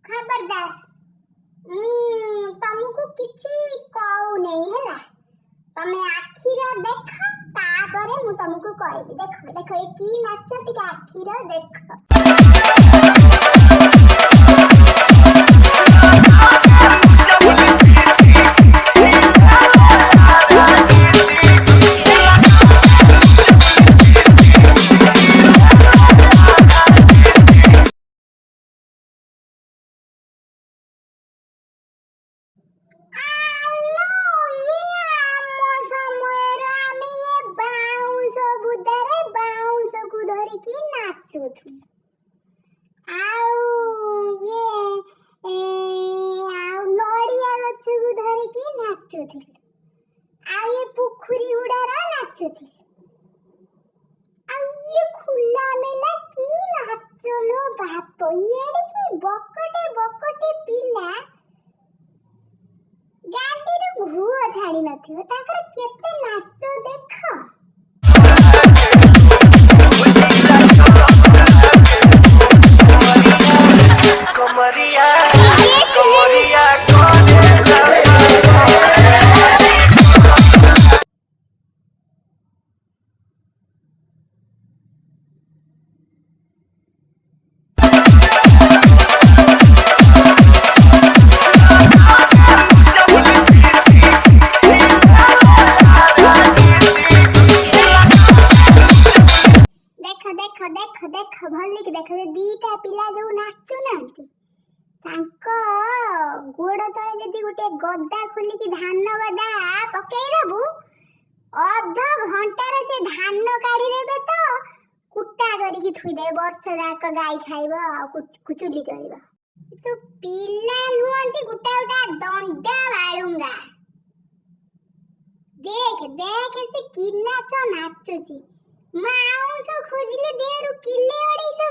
खबरदार तुमको किसी कहू नहीं है तमे आखिर देख तापर मु तुमको कहबी देख देख ये की नाच टिके आखिर देख पुखुरी उड़ारा नाचुथि ये खुला मेला की नाचलो बाप येड़ी की बकटे पिला गांडीर घुओ छाड़ी नथियो ताकर केते नाचो देख कमरिया देख भल्ली के देख दीटा पिला जो नाचु नांती तांको गोड़ तळे जदी गुटे गद्दा खुली की धान गदा पकेई देबु अध घंटा रे से धान काढी देबे तो कुट्टा करी की थुई दे वर्ष जाक गाई खाइबो कुचुली चलिबो तो पिला नुंती गुटा गुटा दंडा बाळुंगा देख देख से किन्ना तो नाचुची माउस खोजले देरु किले ओडीसो